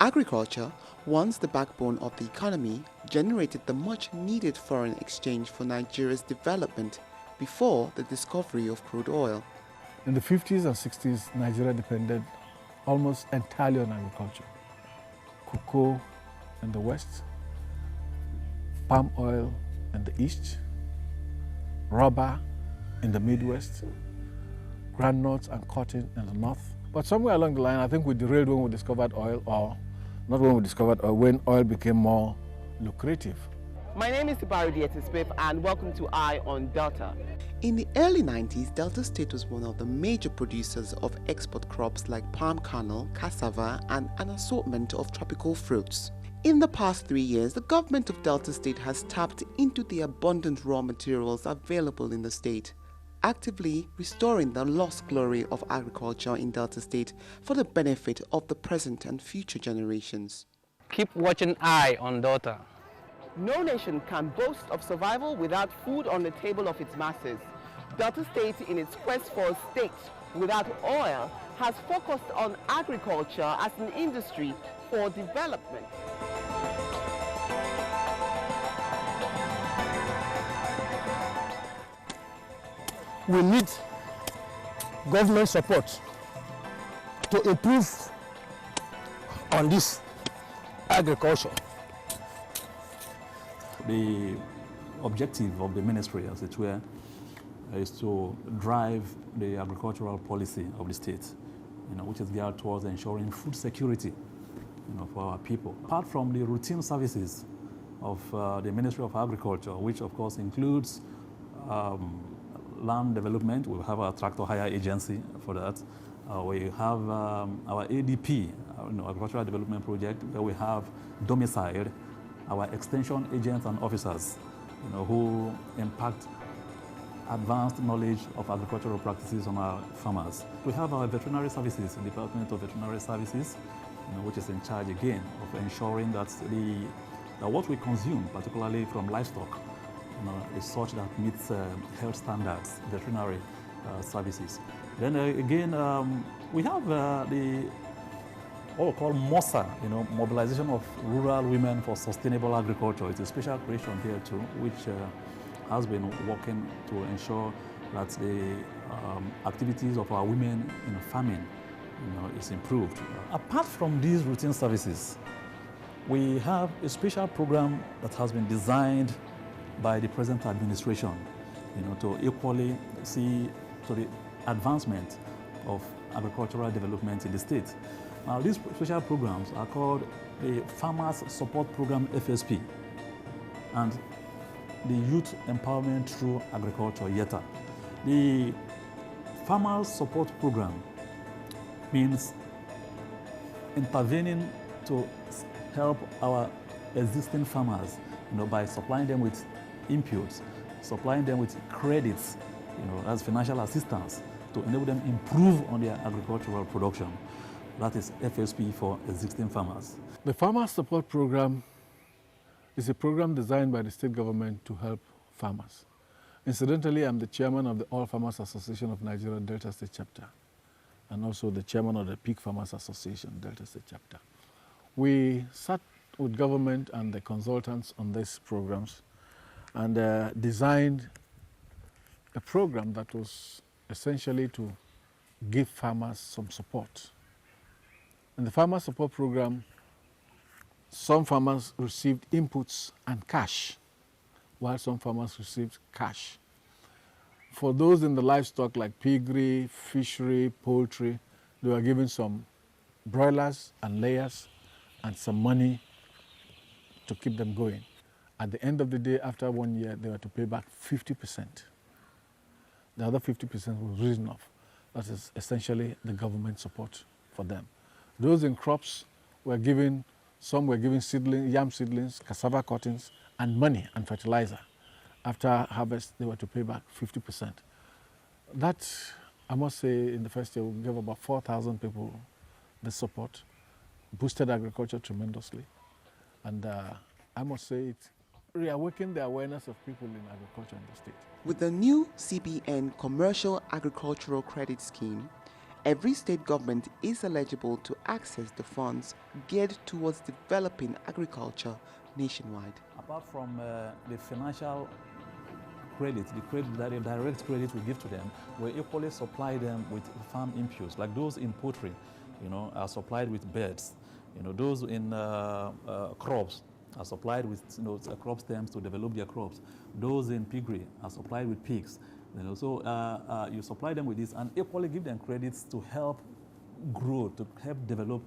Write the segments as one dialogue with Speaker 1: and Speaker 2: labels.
Speaker 1: Agriculture, once the backbone of the economy, generated the much-needed foreign exchange for Nigeria's development before the discovery of crude oil.
Speaker 2: In the 50s and 60s, Nigeria depended almost entirely on agriculture. Cocoa in the west, palm oil in the east, rubber in the Midwest, groundnuts and cotton in the north. But somewhere along the line, I think we derailed when we discovered oil, or not when we discovered oil, when oil became more lucrative.
Speaker 3: My name is Tibaru Smith and welcome to Eye on Delta.
Speaker 1: In the early 90s, Delta State was one of the major producers of export crops like palm kernel, cassava, and an assortment of tropical fruits. In the past 3 years, the government of Delta State has tapped into the abundant raw materials available in the state, actively restoring the lost glory of agriculture in Delta State for the benefit of the present and future generations.
Speaker 4: Keep watching Eye on Delta.
Speaker 3: No nation can boast of survival without food on the table of its masses. Delta State, in its quest for a state without oil, has focused on agriculture as an industry for development.
Speaker 5: We need government support to improve on this agriculture.
Speaker 6: The objective of the ministry, as it were, is to drive the agricultural policy of the state, which is geared towards ensuring food security, for our people. Apart from the routine services of the Ministry of Agriculture, which of course includes land development, we have our tractor hire agency for that. We have our ADP, Agricultural Development Project, where we have domiciled our extension agents and officers, who impact advanced knowledge of agricultural practices on our farmers. We have our veterinary services, the Department of Veterinary Services, which is in charge again of ensuring that what we consume, particularly from livestock, is such that meets health standards, veterinary services. Then again, we have what we call MOSA, Mobilization of Rural Women for Sustainable Agriculture. It's a special creation here too, which has been working to ensure that the activities of our women in farming, is improved. Apart from these routine services, we have a special program that has been designed by the present administration, to equally see to the advancement of agricultural development in the state. Now, these special programs are called the Farmers Support Program, FSP, and the Youth Empowerment Through Agriculture, YETA. The Farmers Support Program means intervening to help our existing farmers, by supplying them with inputs, supplying them with credits, as financial assistance to enable them improve on their agricultural production. That is FSP for existing farmers.
Speaker 2: The Farmer Support Program is a program designed by the state government to help farmers. Incidentally, I'm the chairman of the All Farmers Association of Nigeria Delta State Chapter, and also the chairman of the Peak Farmers Association Delta State Chapter. We sat with government and the consultants on these programs and designed a program that was essentially to give farmers some support. In the Farmer Support Program, some farmers received inputs and cash, while some farmers received cash. For those in the livestock like piggery, fishery, poultry, they were given some broilers and layers and some money to keep them going. At the end of the day, after 1 year, they were to pay back 50%. The other 50% was written off. That is essentially the government support for them. Those in crops were given, some were given seedlings, yam seedlings, cassava cuttings, and money and fertilizer. After harvest, they were to pay back 50%. That, I must say, in the first year, we gave about 4,000 people the support, boosted agriculture tremendously. And I must say it reawakened the awareness of people in agriculture in the state.
Speaker 1: With the new CBN Commercial Agricultural Credit Scheme, Every state government is eligible to access the funds geared towards developing agriculture nationwide.
Speaker 6: Apart from the financial credit, the direct credit we give to them, we equally supply them with farm inputs, like those in poultry, are supplied with birds. Those in crops are supplied with crop stems to develop their crops. Those in piggery are supplied with pigs. So you supply them with this and equally give them credits to help grow, to help develop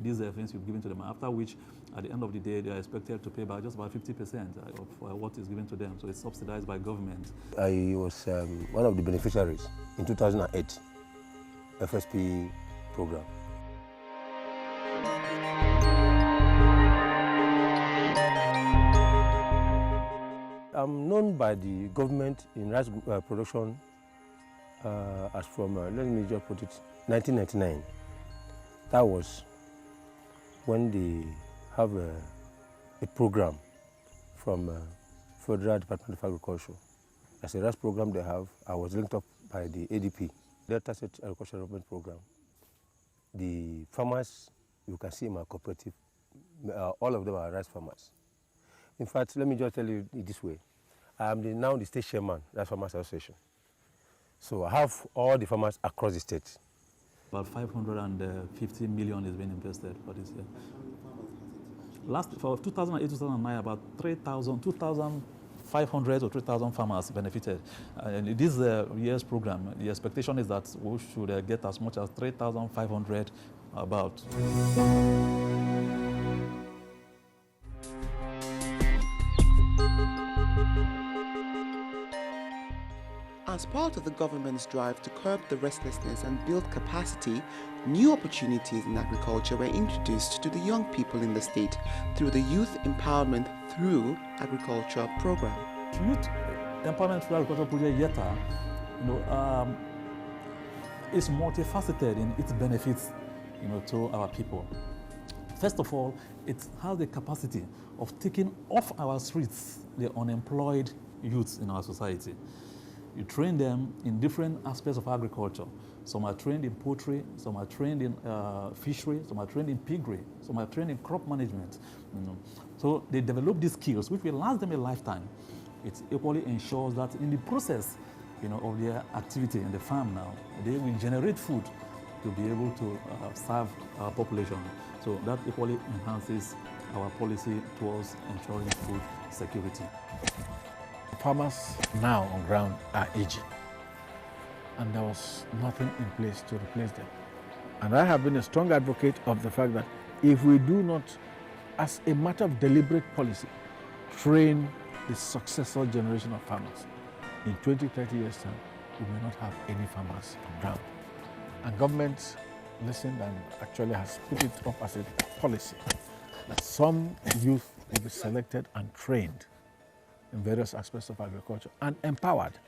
Speaker 6: these things you've given to them, after which, at the end of the day, they are expected to pay back just about 50% of what is given to them. So it's subsidized by government.
Speaker 5: I was one of the beneficiaries in 2008 FSP program. I'm known by the government in rice production as from, let me just put it, 1999. That was when they have a program from Federal Department of Agriculture. As a rice program they have, I was linked up by the ADP, Delta State Agriculture Development Program. The farmers you can see in my cooperative, all of them are rice farmers. In fact, let me just tell you it this way. I am now the state chairman, Rice Farmers Association. So I have all the farmers across the state.
Speaker 6: About 550 million is being invested for this year. For 2008-2009, about 2,500 or 3,000 farmers benefited. And this year's program, the expectation is that we should get as much as 3,500 about.
Speaker 1: As part of the government's drive to curb the restlessness and build capacity, new opportunities in agriculture were introduced to the young people in the state through the Youth Empowerment Through Agriculture program.
Speaker 6: Youth Empowerment Through Agriculture project, YETA, is multifaceted in its benefits, to our people. First of all, it has the capacity of taking off our streets the unemployed youths in our society. You train them in different aspects of agriculture. Some are trained in poultry, some are trained in fishery, some are trained in piggery, some are trained in crop management. So they develop these skills, which will last them a lifetime. It equally ensures that in the process of their activity in the farm now, they will generate food to be able to serve our population. So that equally enhances our policy towards ensuring food security.
Speaker 2: Farmers now on ground are aging, and there was nothing in place to replace them. And I have been a strong advocate of the fact that if we do not, as a matter of deliberate policy, train the successor generation of farmers, in 20-30 years' time, we may not have any farmers on ground. And government listened and actually has put it up as a policy that some youth will be selected and trained in various aspects of agriculture and empowered.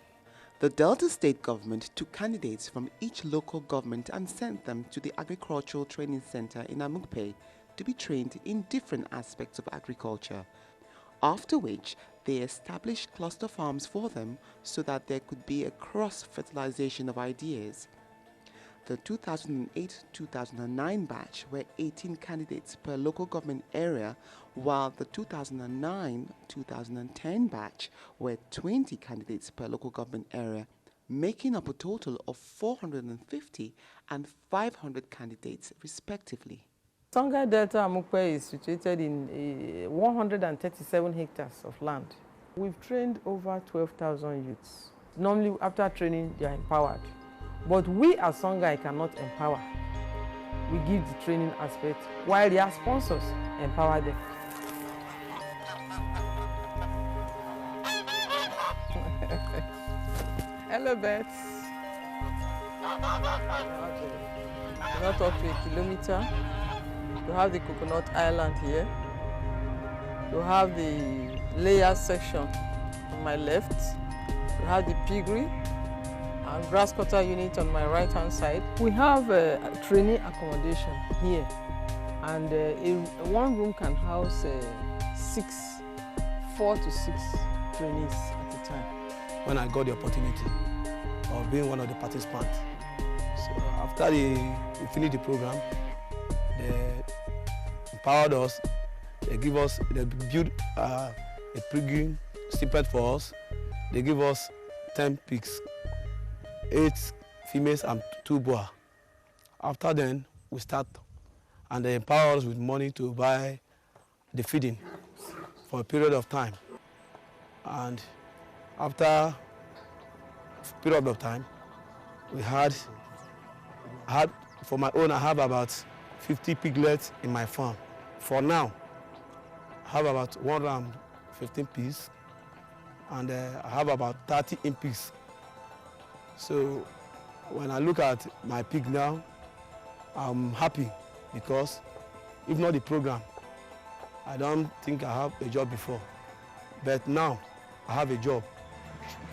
Speaker 1: The Delta State government took candidates from each local government and sent them to the Agricultural Training Center in Amukpe to be trained in different aspects of agriculture, after which they established cluster farms for them so that there could be a cross-fertilization of ideas. The 2008-2009 batch were 18 candidates per local government area, while the 2009-2010 batch were 20 candidates per local government area, making up a total of 450 and 500 candidates respectively.
Speaker 7: Songhai Delta Amukpe is situated in 137 hectares of land. We've trained over 12,000 youths. Normally, after training, they are empowered. But we as Songhai cannot empower. We give the training aspect while their sponsors empower them. Hello, birds. Not up to a kilometer. You have the Coconut Island here. You have the layer section on my left. You have the piggery and grass cutter unit on my right-hand side. We have a training accommodation here, and one room can house 4 to 6 trainees at a time.
Speaker 8: When I got the opportunity of being one of the participants, so After we finished the program, they empowered us. They built a pregame snippet for us. They give us 10 pigs, 8 females and 2 boa. After then, we start, and they empower us with money to buy the feeding for a period of time. And after a period of time, we had for my own, I have about 50 piglets in my farm. For now, I have about 115 pigs, and I have about 30 pigs. So when I look at my pig now, I'm happy, because if not the program, I don't think I have a job before. But now I have a job.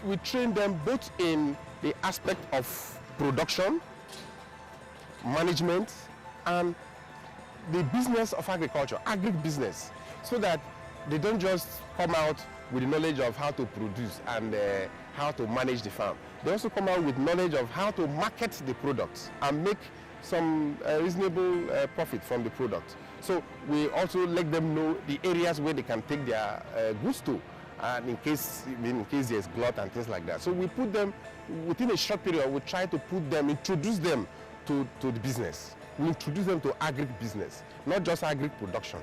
Speaker 9: We train them both in the aspect of production, management, and the business of agriculture, agribusiness, so that they don't just come out with the knowledge of how to produce and how to manage the farm. They also come out with knowledge of how to market the products and make some reasonable profit from the product. So we also let them know the areas where they can take their goods to, and in case there's glut and things like that. So we put them, within a short period, we try to introduce them to the business. We introduce them to agribusiness, not just agri-production.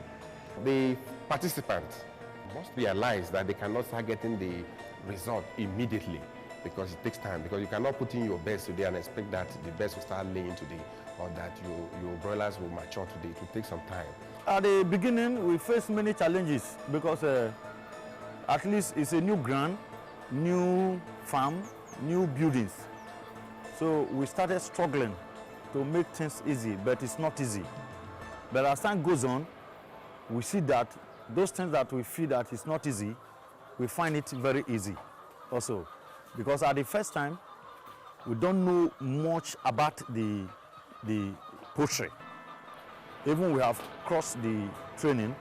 Speaker 9: The participants must realize that they cannot start getting the result immediately, because it takes time, because you cannot put in your best today and expect that the best will start laying today, or that your broilers will mature today. It will take some time.
Speaker 10: At the beginning, we faced many challenges, because at least it's a new ground, new farm, new buildings. So we started struggling to make things easy, but it's not easy. But as time goes on, we see that those things that we feel that it's not easy, we find it very easy also. Because at the first time, we don't know much about the poultry. Even we have crossed the training,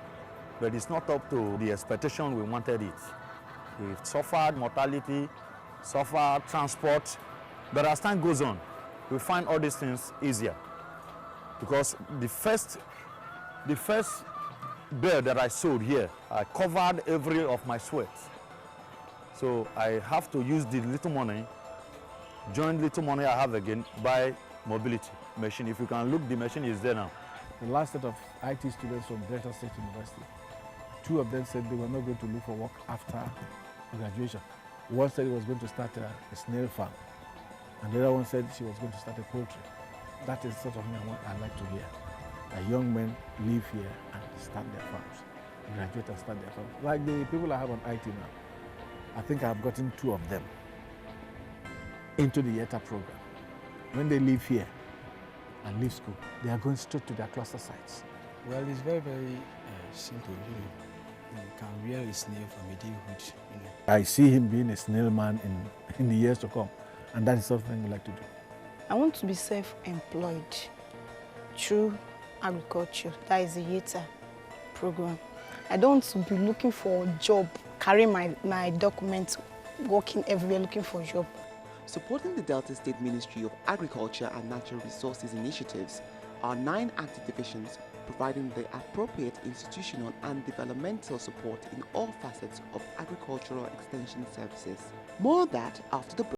Speaker 10: but it's not up to the expectation we wanted it. We've suffered mortality, suffered transport, but as time goes on, we find all these things easier. Because the first bird that I sold here, I covered every of my sweat. So I have to use the little money, join little money I have again, buy mobility machine. If you can look, the machine is there now.
Speaker 2: The last set of IT students from Delta State University, 2 of them said they were not going to look for work after graduation. One said he was going to start a snail farm, and the other one said she was going to start a poultry. That is sort of what I like to hear. That young men live here and start their farms, graduate and start their farms. Like the people I have on IT now, I think I have gotten 2 of them into the YETA program. When they leave here and leave school, they are going straight to their cluster sites.
Speaker 11: Well, it's very, very simple. You can rear a snail from a dayhood.
Speaker 2: I see him being a snail man in the years to come, and that is something we like to do.
Speaker 12: I want to be self-employed through agriculture. That is the YETA program. I don't want to be looking for a job, carrying my documents, working everywhere looking for a job.
Speaker 1: Supporting the Delta State Ministry of Agriculture and Natural Resources initiatives are 9 active-divisions providing the appropriate institutional and developmental support in all facets of agricultural extension services. More on that after the break.